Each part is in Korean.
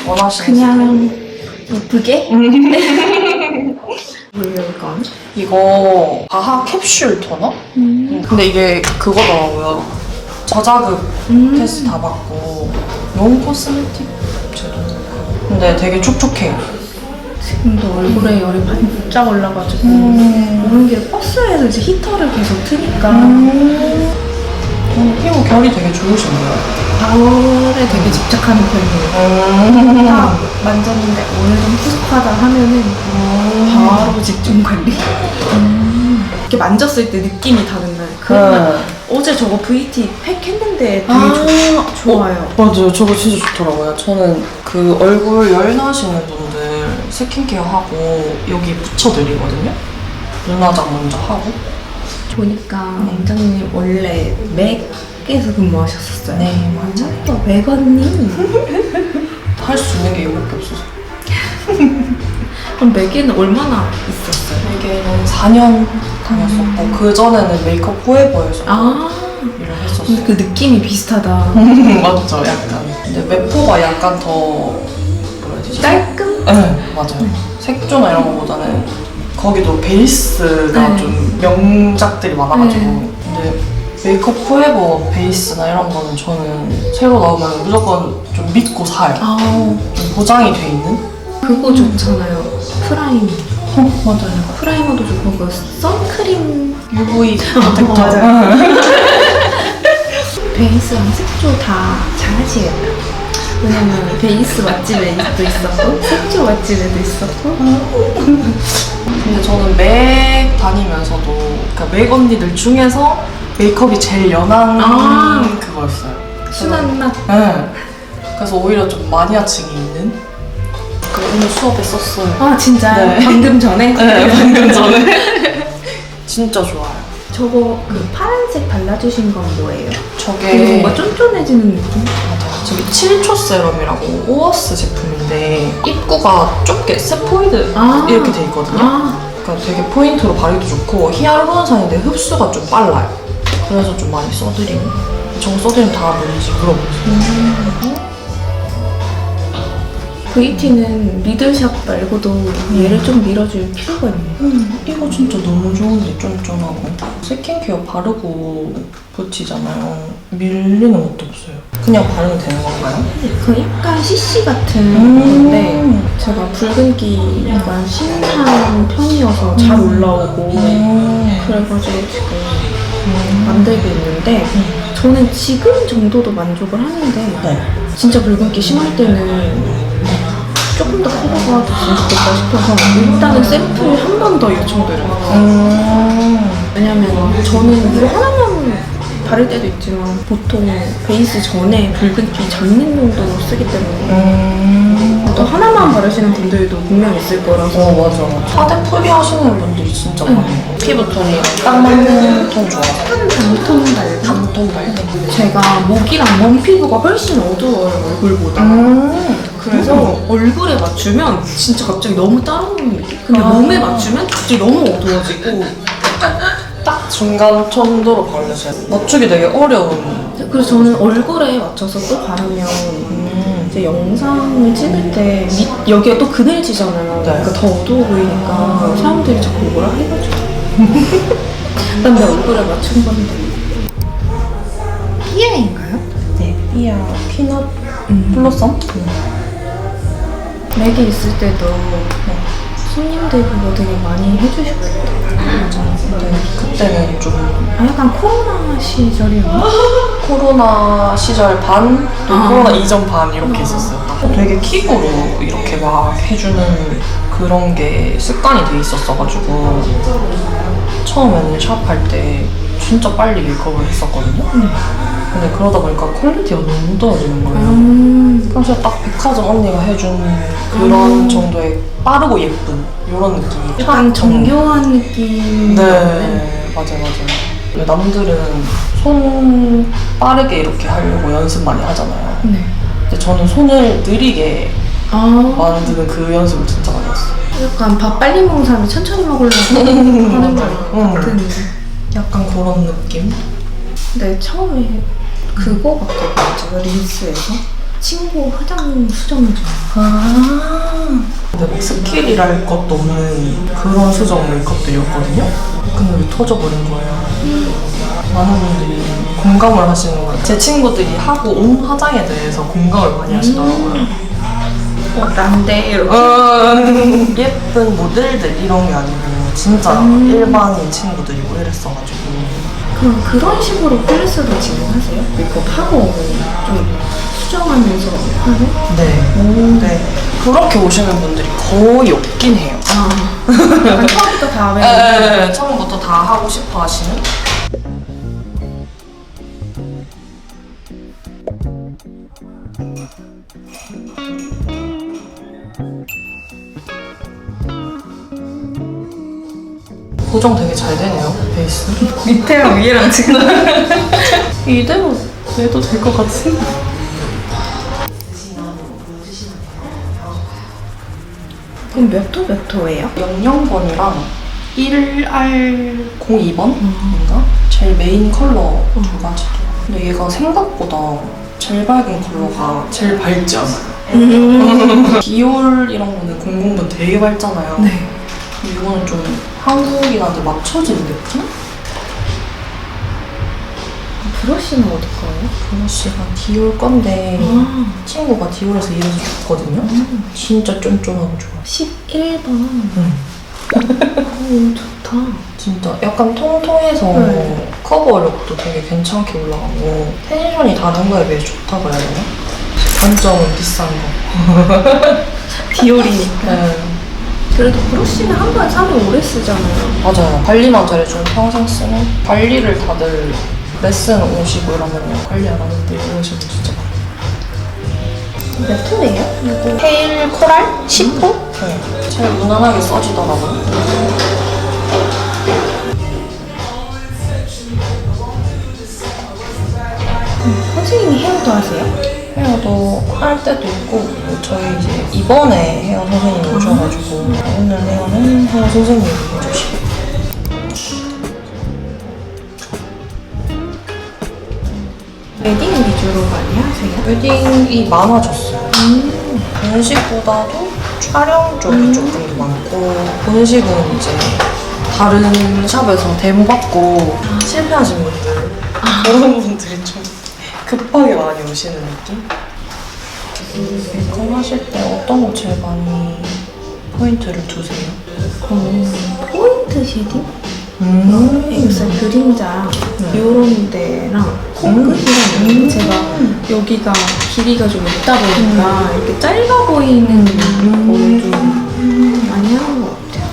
원하시는 그냥 예쁘게? 뭐예요 이건? 이거 바하 캡슐 토너? 근데 이게 그거더라고요. 저자극 테스트 다 받고 롱 코스메틱 제도. 근데 되게 촉촉해요. 지금도 얼굴에 열이 반짝 올라가지고 오는 길에 버스에서 이제 히터를 계속 트니까 피부 결이 되게 좋으신데요. 가을에 되게 집착하는 편이에요. 딱 만졌는데 오늘 좀 푸석하다 하면은 바로 집중 관리. 이렇게 만졌을 때 느낌이 다른가요? 그러면 어제 저거 VT 팩 했는데 되게 좋아요. 맞아요. 저거 진짜 좋더라고요. 저는 그 얼굴 열 나시는 분들 스킨케어 하고 여기 묻혀드리거든요. 눈화장 먼저 하고. 보니까 원장님 원래 맥에서 근무하셨었어요. 네, 맞아요. 또 맥 언니. 할 수 있는 게 이거밖에 없어서. 그럼 맥에는 얼마나 있었어요? 이게는 4년 다녔었고 그 전에는 메이크업 포에버에서 일을 했었어요. 근데 그 느낌이 비슷하다. 맞죠, 약간. 근데 메포가 약간 더 뭐라 해야 되지? 깔끔? 네, 맞아요. 색조나 이런 거보다는 거기도 베이스가 네. 좀 명작들이 많아가지고. 네. 근데 메이크업 포에버 베이스나 이런 거는 저는 새로 나오면 무조건 좀 믿고 사요. 좀 보장이 돼 있는? 그거 좋잖아요. 프라이머. 맞아요. 프라이머도 좋고 그 선크림 UV 맞아요. 베이스랑 색조 다 잘하시겠다. 왜냐면 베이스 맛집에도 있었고 색조 맛집에도 있었고. 근데 저는 맥 다니면서도 그러니까 맥 언니들 중에서 메이크업이 제일 연한 그거였어요. 순한 맛. 네. 그래서 오히려 좀 마니아층이 있는. 그 오늘 수업에 썼어요. 아 진짜요? 네. 방금 전에? 네, 방금 전에. 진짜 좋아요. 저거 그 파란색 발라주신 건 뭐예요? 이게 저게 뭔가 쫀쫀해지는 느낌? 맞아요. 저기 7초 세럼이라고 오어스 제품인데 입구가 좁게 스포이드 이렇게 돼 있거든요. 그러니까 되게 포인트로 바르기도 좋고 히알루론산인데 흡수가 좀 빨라요. 그래서 좀 많이 써드리고 저거 써드리면 다 뭔지 물어보세요. VT는 미들샵 말고도 얘를 좀 밀어줄 필요가 있네요. 이거 진짜 너무 좋은데 쫀쫀하고 스킨케어 바르고 붙이잖아요. 밀리는 것도 없어요. 그냥 바르면 되는 건가요? 그 약간 CC 같은 건데 제가 붉은기가 심한 편이어서 잘 올라오고 그래가지고 지금 만들고 있는데 저는 지금 정도도 만족을 하는데 진짜 붉은기 심할 때는 조금 더 커버가 됐으면 좋겠다 싶어서 일단은 샘플 한 번 더 요청드려요. 왜냐면 저는 이거 하나만 바를 때도 있지만 보통 베이스 전에 붉은기 잡는 용도로 쓰기 때문에 또 하나만 바르시는 분들도 분명 있을 거라서 맞아. 파데 프리 하시는 분들이 진짜 많아요. 피부톤이 딱 맞는 톤 좋아요. 약간 단톤 발색? 단톤 발색. 제가 목이랑 몸 피부가 훨씬 어두워요, 얼굴보다. 그래서 얼굴에 맞추면 진짜 갑자기 너무 따라오는 느낌? 근데 몸에 맞추면 갑자기 너무 어두워지고. 딱 중간 톤도로 바르셔야 돼요. 맞추기 되게 어려운. 그래서 저는 얼굴에 맞춰서 또 바르면 이제 영상을 찍을 때 여기가 또 그늘지잖아요. 그러니까 더 어두워 보이니까 사람들이 자꾸 뭐라 해가지고. 난 내 얼굴에 맞춘 건데. 삐아인가요? 네, 삐아 피넛 블러썸? 맥에 있을 때도 손님들 그거 되게 많이 해주셨겠다. 근데 그때는 좀 약간 코로나 시절이었나? 코로나 시절 반, 또 코로나 이전 반 이렇게 있었어요. 되게 킥으로 이렇게 막 해주는 그런 게 습관이 돼 있었어가지고 처음에는 샵할 때 진짜 빨리 메이크업을 했었거든요. 근데 그러다 보니까 퀄리티가 너무 떨어지는 거예요. 그래서 딱 백화점 언니가 해준 그런 정도의 빠르고 예쁜 이런 느낌이 약간 정교한 느낌. 네, 맞아요. 남들은 손 빠르게 이렇게 하려고 연습 많이 하잖아요. 근데 저는 손을 느리게 만드는 그 연습을 진짜 많이 했어요. 약간 밥 빨리 먹는 사람이 천천히 먹으려고 하는 거 같은. 약간 그런 느낌? 근데 처음에 그거 같거든요. 제가 릴스에서 친구 화장 수정해줘. 근데 막 스킬이랄 것도 없는 그런 수정 메이크업들이었거든요? 근데 왜 터져버린 거예요? 많은 분들이 공감을 하시는 거예요. 제 친구들이 하고 온 화장에 대해서 공감을 많이 하시더라고요. 난데 이렇게. 예쁜 모델들 이런 게 아니고 진짜 일반인 친구들이고 이랬어가지고. 그럼 그런 식으로 클래스도 진행하세요? 메이크업 하고 좀 수정하면서 하는? 네. 네. 그렇게 오시는 분들이 거의 없긴 해요. 약간 처음부터 다 외우고. 네, 처음부터 다 하고 싶어 하시는? 고정 되게 잘 되네요, 베이스. 밑에랑 위에랑 지금. 이대로 내도 될 것 같은데. 그럼 몇 호예요? 00번이랑 1R02번인가? 제일 메인 컬러 두 가지. 근데 얘가 생각보다 제일 밝은 컬러가 제일 밝지 않아요. 디올 이런 거는 00번 되게 밝잖아요. 네. 근데 이거는 좀 한국인한테 맞춰진 느낌? 브러쉬는 어디 거예요? 브러쉬가 디올 건데 친구가 디올에서 일해서 줬거든요. 진짜 쫀쫀하고 좋아. 11번. 오, 좋다. 진짜 약간 통통해서 네. 커버력도 되게 괜찮게 올라가고 텐션이 다른 거에 비해 좋다고 해야 되나? 단점은 비싼 거. 디올이니까. 네. 그래도 브러쉬는 한 번 사면 오래 쓰잖아요. 맞아요. 관리만 잘해주면 평생 쓰는. 관리를 다들 레슨 오시고 이러면 관리 안 하는데 이러시면 진짜 몇 호예요? 이거 페일 코랄 10호? 네. 제일 무난하게 써지더라고요. 선생님이 헤어도 하세요? 헤어도 할 때도 있고 저희 이제 이번에 헤어 선생님이 오셔가지고 오늘 헤어는 헤어 선생님이 해주시고. 웨딩 위주로 많이 하세요? 웨딩이 많아졌어요. 본식보다도 촬영 쪽이 조금 더 많고 본식은 이제 다른 샵에서 데모 받고 실패하신 분들 그런 분들이 좀 급하게 많이 오시는 느낌? 메이크업 하실 때 어떤 거 제일 많이 포인트를 두세요? 포인트 쉐딩? 애교살 그림자 요런 데랑 코끝이랑 제가 여기가 길이가 좀 있다 보니까 이렇게 짧아 보이는 거를 좀 많이 하는 것 같아요.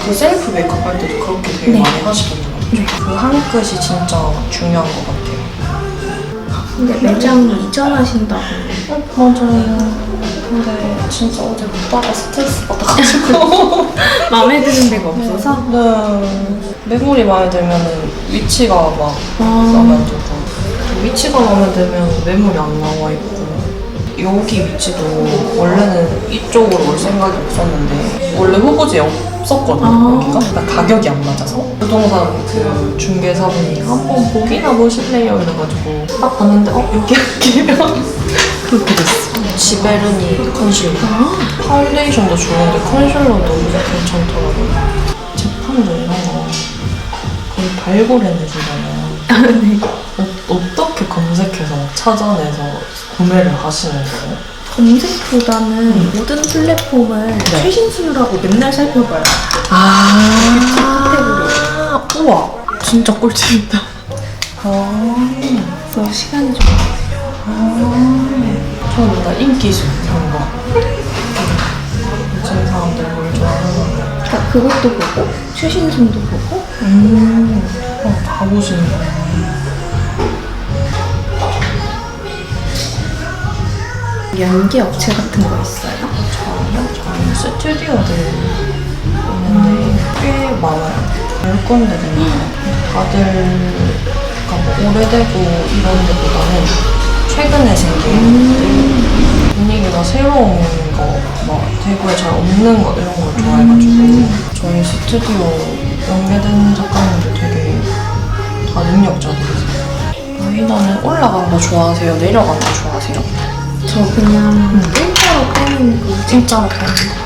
그 셀프 메이크업 할 때도 그렇게 되게 네. 많이 하시던데 그 한 끗이 진짜 중요한 것 같아요. 근데 매장 이전하신다고. 맞아요. 근데 진짜 어제 못 받아 스트레스 받아가지고 마음에 드는 데가 없어서? 네. 매물이 마음에 들면은 위치가 막 마음에 들고 위치가 마음에 들면 매물이 안 나와 있고 여기 위치도 원래는 이쪽으로 올 생각이 없었는데 원래 후보지에 없었거든요. 여기가 그러니까 가격이 안 맞아서 부동산 그 중개사분이 한번 보기나 보실래요? 이래가지고 딱 봤는데 여기 할게요. 그렇게 됐어. 지베르니 컨실러 파운데이션도 좋은데 컨실러도 괜찮더라고요. 제품들 이런 거 거의 발굴해내시잖아요. 네. 어떻게 검색해서 찾아내서 구매를 하시는 거예요? 검색보다는 모든 플랫폼을 최신 수요라고 맨날 살펴봐요. 카테고리. 우와, 진짜 꿀팁이다. 그래서 시간이 좀 저는 맨날 인기수 이런 거. 요즘 사람들 뭘 좋아하는 그러니까 그것도 보고 최신순도 보고. 가보시는 거예요. 연기 업체 같은 거 있어요? 저는 스튜디오들 있는데 꽤 많아요. 몇 군데는 다들 그러니까 뭐 오래되고 이런 데보다는 최근에 생긴 분위기가 새로운 거, 막 대구에 잘 없는 거 이런 걸 좋아해가지고 저희 스튜디오 연계된 작가님들 되게 다 능력자들이세요. 아이나는 올라간 거 좋아하세요? 내려간 거 좋아하세요? 저 그냥 일자로 빼는 거. 일자로 빼는 거.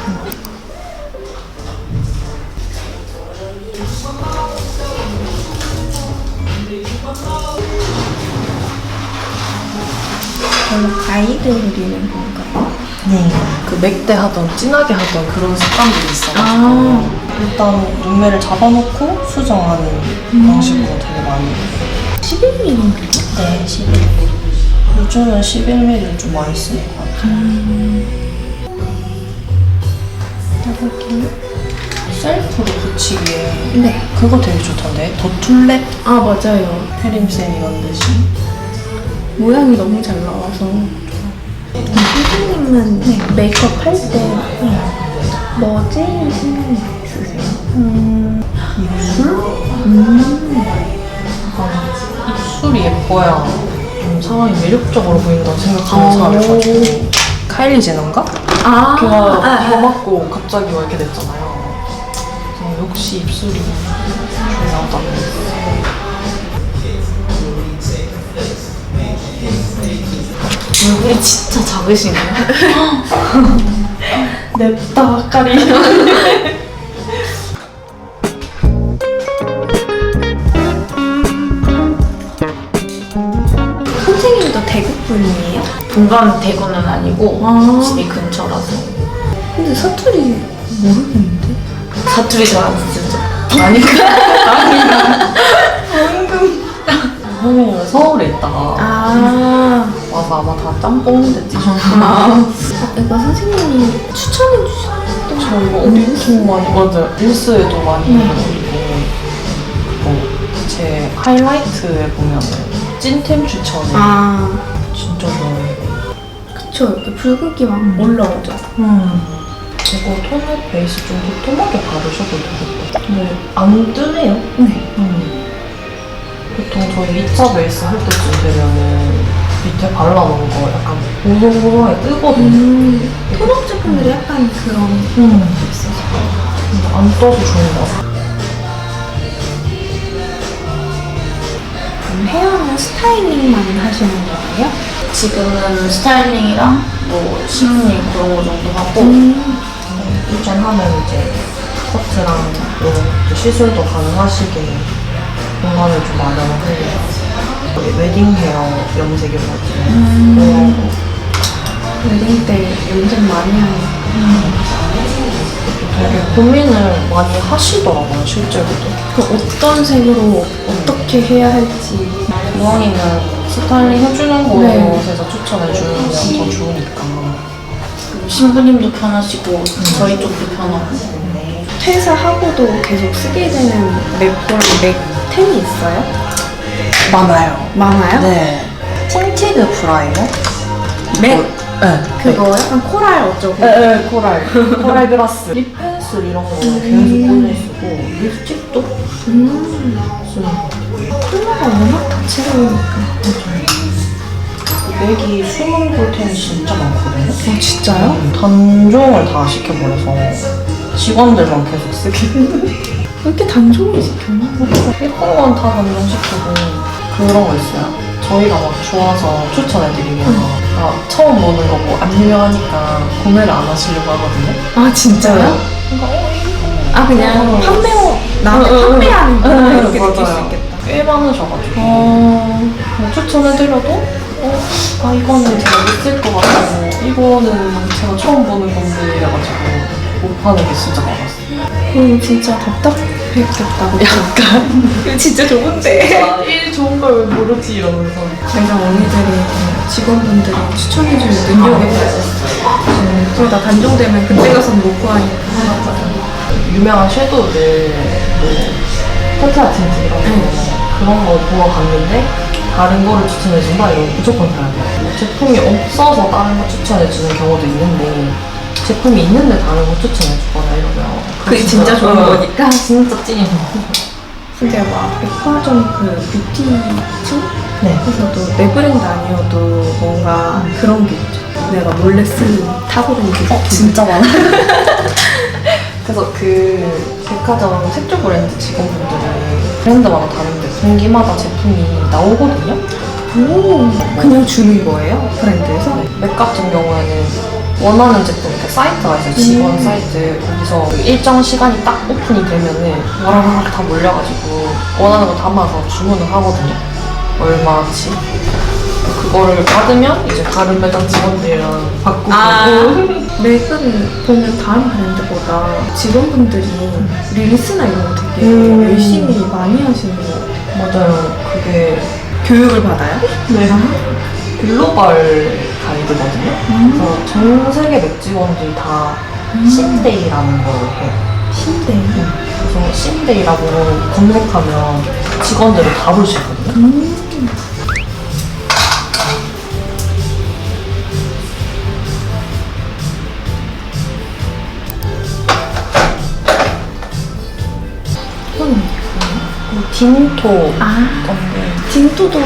별로 가이드 그리는 건가요? 네. 그 맥대 하던 진하게 하던 그런 습관들이 있어가지고 아. 일단 눈매를 잡아놓고 수정하는 방식으로 되게 많이 해요. 11mm인가요? 네, 11mm. 요즘은 11mm를 좀 많이 쓰는 것 같아요. 해볼게요. 셀프로 붙이기에 네. 그거 되게 좋던데? 도툴렛? 아, 맞아요. 혜림쌤이 만드신. 모양이 너무 잘 나와서. 선생님은 메이크업 할 때 뭐 제일 신경 쓰세요? 입술? 입술이 예뻐야 좀 사람이 매력적으로 보인다고 생각하는 사람이 가지고 카일리 제너인가? 아, 걔가 이거 맞고 갑자기 막 이렇게 됐잖아요. 그래서 역시 입술이 중요하다고 했어요. 얼굴이 진짜 작으시네요. 냅다 가리. 선생님도 대구 분이에요? 본가는 대구는 아니고 아. 집이 근처라서 근데 사투리 모르겠는데? 사투리 잘 안 쓰죠. 선생님은 서울에 있다가 아, 와서 아마 다 짬뽕 됐지. 이거 선생님이 추천해 주셨던 저 이거 엄청 많이 맞아요. 릴스에도 많이 올리고 그리고 제 하이라이트에 보면은 찐템 추천을 아, 진짜 좋아해요. 그쵸. 이렇게 붉은기 막 올라오죠. 이거 톤업 베이스 좀 도톰하게 바르셔도 되겠다. 근데 안 뜨네요. 네. 보통 저희 2차 베이스 할 때쯤 되면은 밑에 발라놓은 거 약간 보송보송하게 뜨거든요. 토록 제품들이 약간 그런 게 있어서. 근데 안 떠서 좋은 것 같아요. 헤어는 스타일링만 하시는 거예요? 지금은 스타일링이랑 뭐 심리 그런 거 정도 하고 이전 하면 이제 커트랑 이런 시술도 가능하시게 공간을 좀 마련을 하려고 웨딩 헤어 염색이거든요. 그런 거 웨딩 때 염색 많이 하니까. 되게 고민을 많이 하시더라고요, 실제로도. 그 어떤 색으로 어떻게 해야 할지. 이왕이면 스타일링 해주는 네. 곳에서 추천해주면 더 좋으니까. 신부님도 편하시고 저희 쪽도 편하고 퇴사하고도 계속 쓰게 되는 맥볼 맥템이 있어요? 많아요. 많아요? 네. 틴티드 프라이머? 맥? 네. 그거 약간 코랄 어쩌고. 네, 코랄. 코랄 그라스. 립 펜슬 이런 거 계속 꽂아 쓰고, 립스틱도 쓰는 거. 컬러가 워낙 다채로우니까. 맥이 숨은 볼텐이 진짜 많거든요. 진짜요? 단종을 다 시켜버려서 직원들만 계속 쓰게 되는. 왜 이렇게 단종을 시켜요? 예쁜 건 다 단종시키고 그런 거 있어요. 저희가 막 좋아서 추천해드리면 처음 보는 거고 안 유명하니까 구매를 안 하시려고 하거든요. 아, 진짜요? 그러니까 아, 그냥 나한테 판매하는 거 이렇게 느낄 수 있겠다. 꽤 많으셔가지고 추천해드려도 이거는 제가 못 쓸 것 같고 이거는 제가 처음 보는 건데 이래가지고 못 파는 게 진짜 많았어요. 진짜 답답했겠다. 약간. 이거 진짜 좋은데. 일 좋은 걸 왜 모르지 이러면서. 내가 언니들이 직원분들이 추천해주는 능력이 있었어. 그러다 단종되면 그때 가서 못 구하니까. 유명한 섀도우들 터키아 틴트 이런 거 그런 거 보러 갔는데 다른 거를 추천해준다? 이러면 무조건 사야 돼요. 제품이 없어서 다른 거 추천해주는 경우도 있는데 제품이 있는데 다른 거 추천해주거나 이러면 그게 진짜 좋은 거니까. 진짜 찐이죠. 근데 막 백화점 그 뷰티층? 네. 에서도 내 브랜드 아니어도 뭔가 그런 게 있죠. 내가 몰래 쓰는 타브랜드. 진짜 많아. 그래서 그 백화점 색조 브랜드 직원분들이 브랜드마다 다른데 분기마다 제품이 나오거든요. 오, 그냥 주는 거예요? 브랜드에서? 맥 같은 경우에는 원하는 제품, 그러니까 사이트가 있어요. 직원 사이트. 거기서 그 일정 시간이 딱 오픈이 되면은 와라락 다 몰려가지고 원하는 거 담아서 주문을 하거든요. 얼마치. 그거를 받으면 이제 다른 매장 직원들이랑 바꾸고. 맥은 보면 다른 브랜드보다 직원분들이 릴스나 이런 거 되게 열심히 많이 하시는 거. 맞아요. 그게 교육을 받아요? 네. 글로벌 가이드거든요. 그래서 전 세계 맥 직원들이 다 신데이라는 걸 해요. 신데이. 그래서 신데이라고 검색하면 직원들을 다 볼 수 있거든요. 딘토 건데 딘토도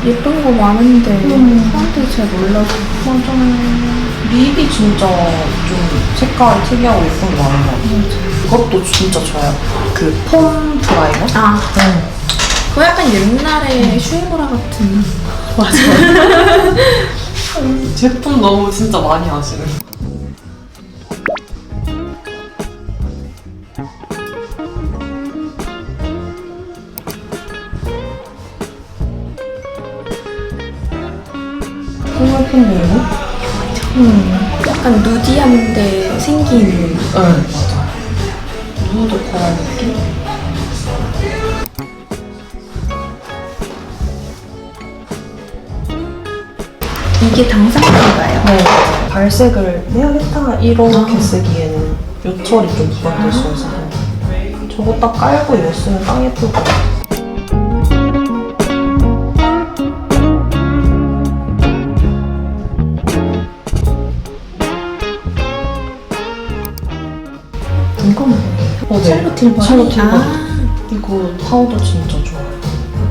예쁜 거 많은데 사람들이 잘 몰라서. 맞아요. 립이 진짜 좀 색깔이 특이하고 예쁜 게 많은 것 같아요. 그것도 진짜 좋아요. 그 폼 프라이머? 그거 약간 옛날에 슈에모라 같은. 맞아요. 제품 너무 진짜 많이 아시는. 너무 예쁜데 이거? 약간 누디한데 생긴. 네, 맞아요. 누드 컬러 느낌? 이게 당사인가요? 네. 발색을 해야겠다 이렇게 쓰기에는 요철이 좀 부각될 수 있어서 저거 딱 깔고 이거 쓰면 딱 예쁠 것 같아요. 이건 뭐예요? 샬롯 틸버니? 샬롯 틸버니. 이거 파우더 진짜 좋아요.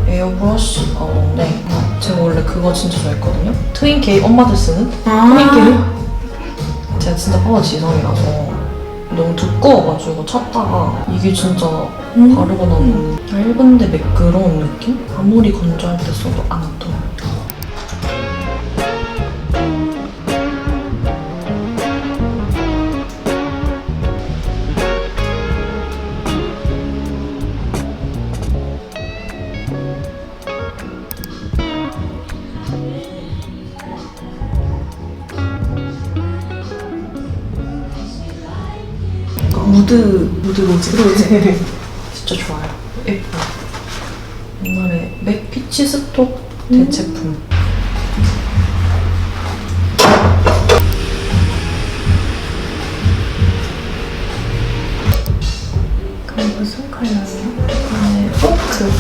에어브러쉬 파우더인데 제가 원래 그거 진짜 좋아했거든요. 트윈케이 엄마들 쓰는 트윈케이. 제가 진짜 파우더 지성이라서 너무 두꺼워가지고 찾다가 이게 진짜 바르고 나면 얇은데 매끄러운 느낌? 아무리 건조할 때 써도 안 터요. 무드 로즈. 진짜 좋아요. 예뻐요. 옛날에 맥 피치 스톡 대체품. 그럼 무슨 컬러예요? 네, 포크.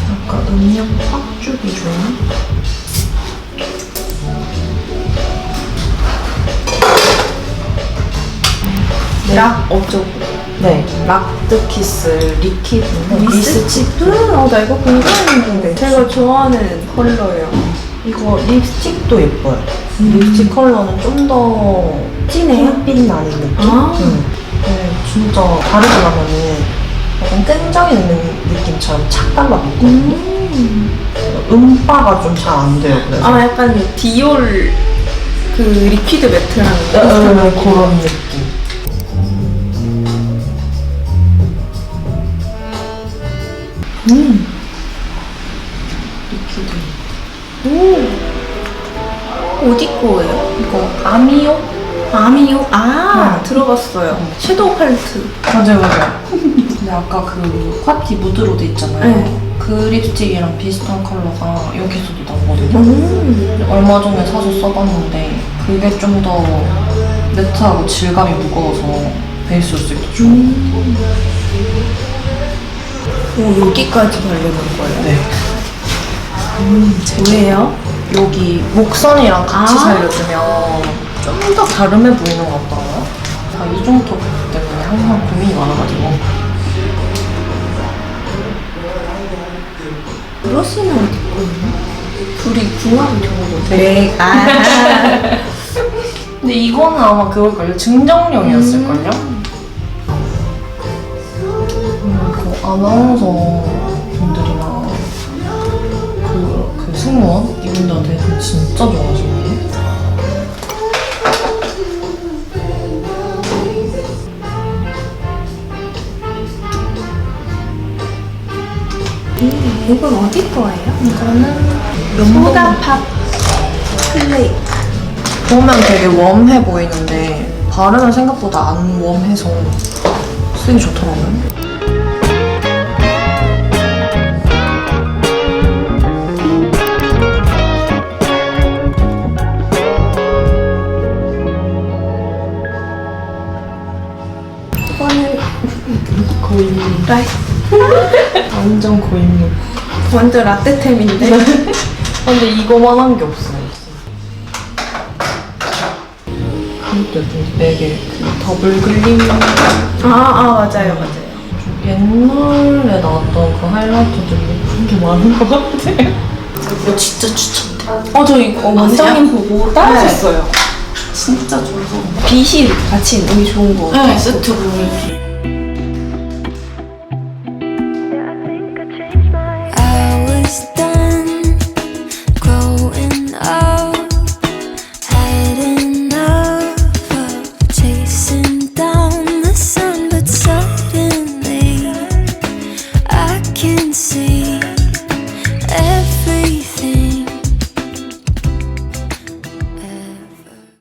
약간 음영 확 주기 좋은. 락 어쩌고. 네, 락드키스 리퀴드인데 미스틱. 나 이거 궁금했는데. 제가 좋아하는 컬러예요. 이거 립스틱도 예뻐요. 립스틱 컬러는 좀 더 진해요? 햇빛 나는 느낌? 아. 네, 진짜 바르고 나면은 약간 끈적이 있는 느낌처럼 착 달라붙거든요. 음바가 좀 잘 안 돼요. 그래서. 약간 디올 그 리퀴드 매트라는 거. 그런 느낌. 리퀴드. 어디 거예요? 이거 아미오? 아미요? 들어봤어요. 섀도우 팔레트. 맞아요. 근데 아까 그 파티 무드로드 있잖아요. 네. 그 립스틱이랑 비슷한 컬러가 여기서도 나오거든요. 얼마 전에 사서 써봤는데 그게 좀 더 매트하고 질감이 무거워서 베이스 립스틱도 좋아요. 여기까지 바르는 거예요? 네. 왜요? 여기 목선이랑 같이 아. 살려주면 좀 더 갸름해 보이는 것 같더라고요. 다 이중턱 때문에 항상 고민이 많아가지고. 브러쉬는 어디 거예요? 둘이 궁합이 좋은데. 근데 이거는 아마 그걸걸요? 증정용이었을걸요? 그 아나운서 분들이나 그 승무원 이분들한테 진짜 좋아하시네. 이건 어디 거예요? 이거는 소다팝 플레이. 보면 되게 웜해 보이는데 바르면 생각보다 안 웜해서 쓰기 좋더라고요. 이거는 고인물. 라이 완전 고인물. 완전 라떼템인데. 근데 이거만한 게 없어요. 이것도 예쁜데 되게 그 더블 글림. 맞아요. 옛날에 나왔던 그 하이라이터들이 그런 게 많은 것 같아요. 이거 진짜 추천돼. 저 이거 원장님 보고 따라했어요. 진짜 좋아서. 빛이 같이 있는 게 좋은 거 같아요. 네, 세트로 이렇게.